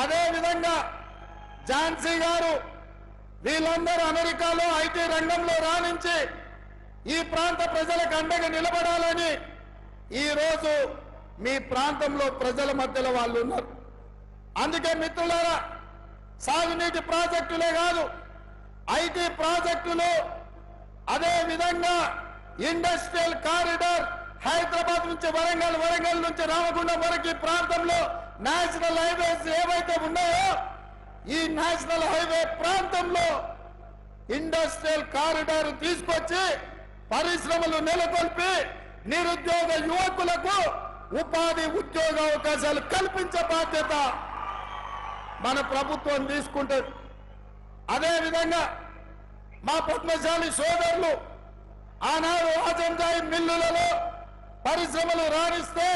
అదే విధంగా ఝాన్సీ గారు వీళ్ళందరూ అమెరికాలో ఐటీ రంగంలో రాణించి ఈ ప్రాంత ప్రజలకు అండగా నిలబడాలని ఈ రోజు మీ ప్రాంతంలో ప్రజల మధ్యలో వాళ్ళు ఉన్నారు. అందుకే మిత్రులారా, సాగునీటి ప్రాజెక్టులే కాదు, ఐటీ ప్రాజెక్టులు, అదే విధంగా ఇండస్ట్రియల్ కారిడార్ హైదరాబాద్ నుంచి వరంగల్, వరంగల్ నుంచి రామగుండం వరకు ఈ ప్రాంతంలో నేషనల్ హైవేస్ ఏవైతే ఉన్నాయో ఈ నేషనల్ హైవే ప్రాంతంలో ఇండస్ట్రియల్ కారిడార్ తీసుకొచ్చి పరిశ్రమలు నెలకొల్పి నిరుద్యోగ యువకులకు ఉపాధి ఉద్యోగ అవకాశాలు కల్పించే బాధ్యత మన ప్రభుత్వం తీసుకుంటుంది. అదే విధంగా మా పద్మశాలి సోదరులు ఆనాడు రాజంజాయి మిల్లులలో పరిశ్రమలు రాణిస్తే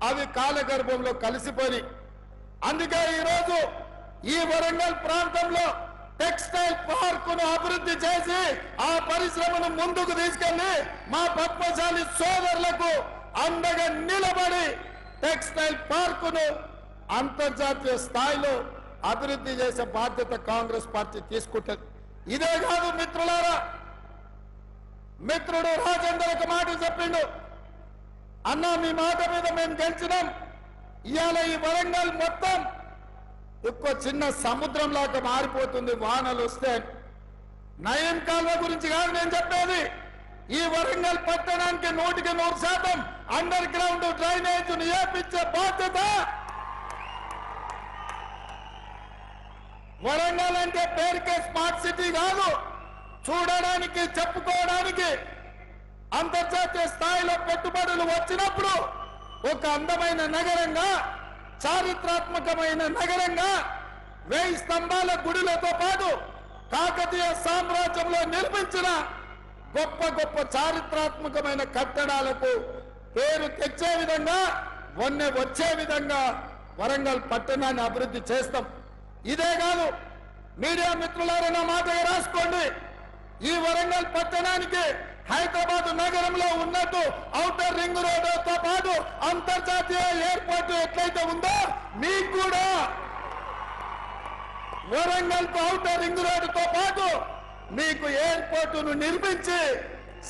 అవి కాలగర్భంలో కలిసిపోయి, అందుకే ఈరోజు ఈ వరంగల్ ప్రాంతంలో టెక్స్టైల్ పార్కును అభివృద్ధి చేసి ఆ పరిశ్రమను ముందుకు తీసుకెళ్లి మా పద్మశాలి సోదరులకు అండగా నిలబడి టెక్స్టైల్ పార్కును అంతర్జాతీయ స్థాయిలో అభివృద్ధి చేసే బాధ్యత కాంగ్రెస్ పార్టీ తీసుకుంటుంది. ఇదే కాదు మిత్రులారా, మిత్రుడు రాజేందర్ ఒక మాట చెప్పిండు, అన్నా మీ మాట మీద మేము గెలిచినాం, ఇవాళ ఈ వరంగల్ మొత్తం ఒక్క చిన్న సముద్రంలాగా మారిపోతుంది వానలు వస్తే. నయం కాల్వ గురించి కాదు నేను చెప్పేది, ఈ వరంగల్ పట్టణానికి 100% అండర్ గ్రౌండ్ డ్రైనేజ్ నియమించే బాధ్యత. వరంగల్ అంటే పేరుకే స్మార్ట్ సిటీ కాదు, చూడడానికి చెప్పుకోవడానికి అంతర్జాతీయ స్థాయిలో పెట్టుబడులు వచ్చినప్పుడు ఒక అందమైన నగరంగా, చారిత్రాత్మకమైన నగరంగా, 1000 స్తంభాల గుడిలతో పాటు కాకతీయ సామ్రాజ్యంలో నిర్మించిన గొప్ప గొప్ప చారిత్రాత్మకమైన కట్టడాలకు పేరు తెచ్చే విధంగా, వన్నె వచ్చే విధంగా వరంగల్ పట్టణాన్ని అభివృద్ధి చేస్తాం. ఇదే కాదు, మీడియా మిత్రులారా నా మాట రాసుకోండి, ఈ వరంగల్ పట్టణానికి హైదరాబాద్ నగరంలో ఉన్నట్టు ఔటర్ రింగ్ రోడ్డుతో పాటు అంతర్జాతీయ ఎయిర్పోర్ట్ ఎట్లయితే ఉందో మీకు కూడా వరంగల్ ఔటర్ రింగ్ రోడ్డుతో పాటు మీకు ఎయిర్పోర్టును నిర్మించి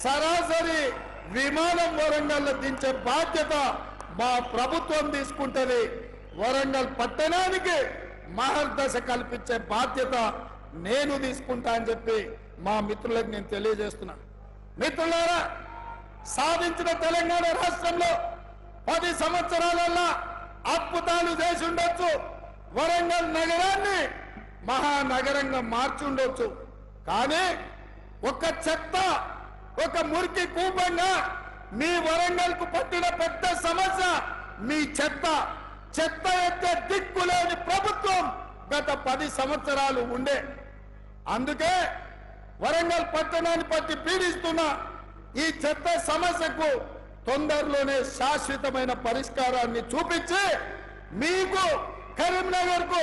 సరాసరి విమానం వరంగల్లో దించే బాధ్యత మా ప్రభుత్వం తీసుకుంటది. వరంగల్ పట్టణానికి మహర్దశ కల్పించే బాధ్యత నేను తీసుకుంటా అని చెప్పి మా మిత్రులకు నేను తెలియజేస్తున్నా. మిత్రులారా, సాధించిన తెలంగాణ రాష్ట్రంలో 10 సంవత్సరాలలో అద్భుతాలు చేసి ఉండొచ్చు, వరంగల్ నగరాన్ని మహానగరంగా మార్చి ఉండొచ్చు. కానీ ఒక చెత్త, ఒక మురికి కూపంగా మీ వరంగల్ కు పట్టిన పెద్ద సమస్య మీ చెత్త. చెత్త ఎత్తే దిక్కులేని ప్రభుత్వం గత 10 సంవత్సరాలు ఉండే. అందుకే వరంగల్ పట్టణాన్ని పట్టి పీడిస్తున్న ఈ చెత్త సమస్యకు తొందరలోనే శాశ్వతమైన పరిష్కారాన్ని చూపించి మీకు కరీంనగర్ కు,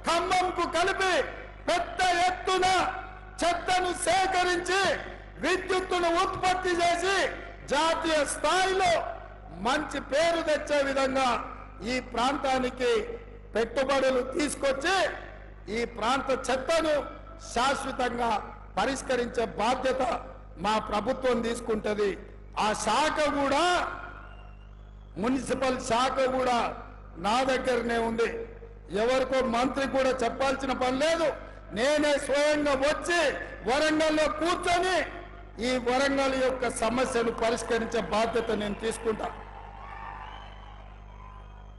ఖమ్మంకు కలిపి పెద్ద ఎత్తున చెత్తను సేకరించి విద్యుత్తును ఉత్పత్తి చేసి జాతీయ స్థాయిలో మంచి పేరు తెచ్చే విధంగా ఈ ప్రాంతానికి పెట్టుబడులు తీసుకొచ్చి ఈ ప్రాంత చెత్తను శాశ్వతంగా పరిష్కరించే బాధ్యత మా ప్రభుత్వం తీసుకుంటది. ఆ శాఖ కూడా, మున్సిపల్ శాఖ కూడా నా దగ్గరనే ఉంది. ఎవరికో మంత్రి కూడా చెప్పాల్సిన పని లేదు. నేనే స్వయంగా వచ్చి వరంగల్లో కూర్చొని ఈ వరంగల్ యొక్క సమస్యను పరిష్కరించే బాధ్యత నేను తీసుకుంటా.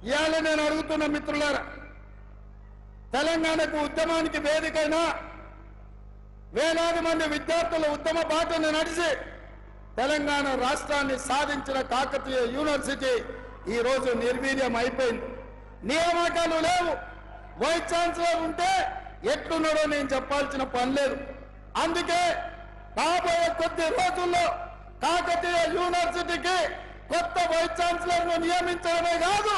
ఇవాళ నేను అడుగుతున్న మిత్రులారా, తెలంగాణకు ఉద్యమానికి వేదికైనా వేలాది మంది విద్యార్థుల ఉద్యమ బాటను నడిచి తెలంగాణ రాష్ట్రాన్ని సాధించిన కాకతీయ యూనివర్సిటీ ఈ రోజు నిర్వీర్యం అయిపోయింది. నియామకాలు లేవు. వైస్ ఛాన్సలర్ ఉంటే ఎట్లున్నాడో నేను చెప్పాల్సిన పని లేదు. అందుకే రాబోయే కొద్ది రోజుల్లో కాకతీయ యూనివర్సిటీకి కొత్త వైస్ ఛాన్సలర్ ను నియమించడమే కాదు,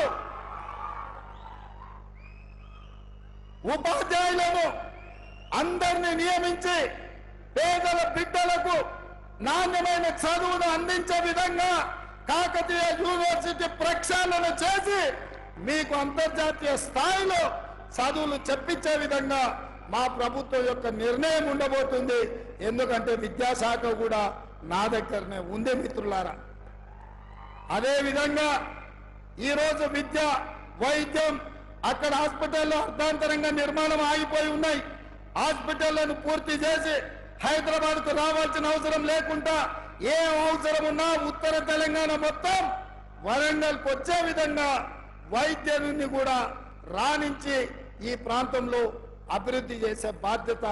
ఉపాధ్యాయులను అందరినీ నియమించి పేదల బిడ్డలకు నాణ్యమైన చదువును అందించే విధంగా కాకతీయ యూనివర్సిటీ ప్రక్షాళన చేసి మీకు అంతర్జాతీయ స్థాయిలో చదువులు చెప్పించే విధంగా మా ప్రభుత్వం యొక్క నిర్ణయం ఉండబోతుంది. ఎందుకంటే విద్యాశాఖ కూడా నా దగ్గరనే ఉంది మిత్రులారా. అదే విధంగా ఈరోజు విద్య, వైద్యం, అక్కడ హాస్పిటల్లో అర్ధాంతరంగా నిర్మాణం ఆగిపోయి ఉన్నాయి. హాస్పిటళ్లను పూర్తి చేసి హైదరాబాద్కు రావాల్సిన అవసరం లేకుండా ఏ అవసరం ఉన్నా ఉత్తర తెలంగాణ మొత్తం వరంగల్కి వచ్చే విధంగా వైద్యుని కూడా రాణించి ఈ ప్రాంతంలో అభివృద్ధి చేసే బాధ్యత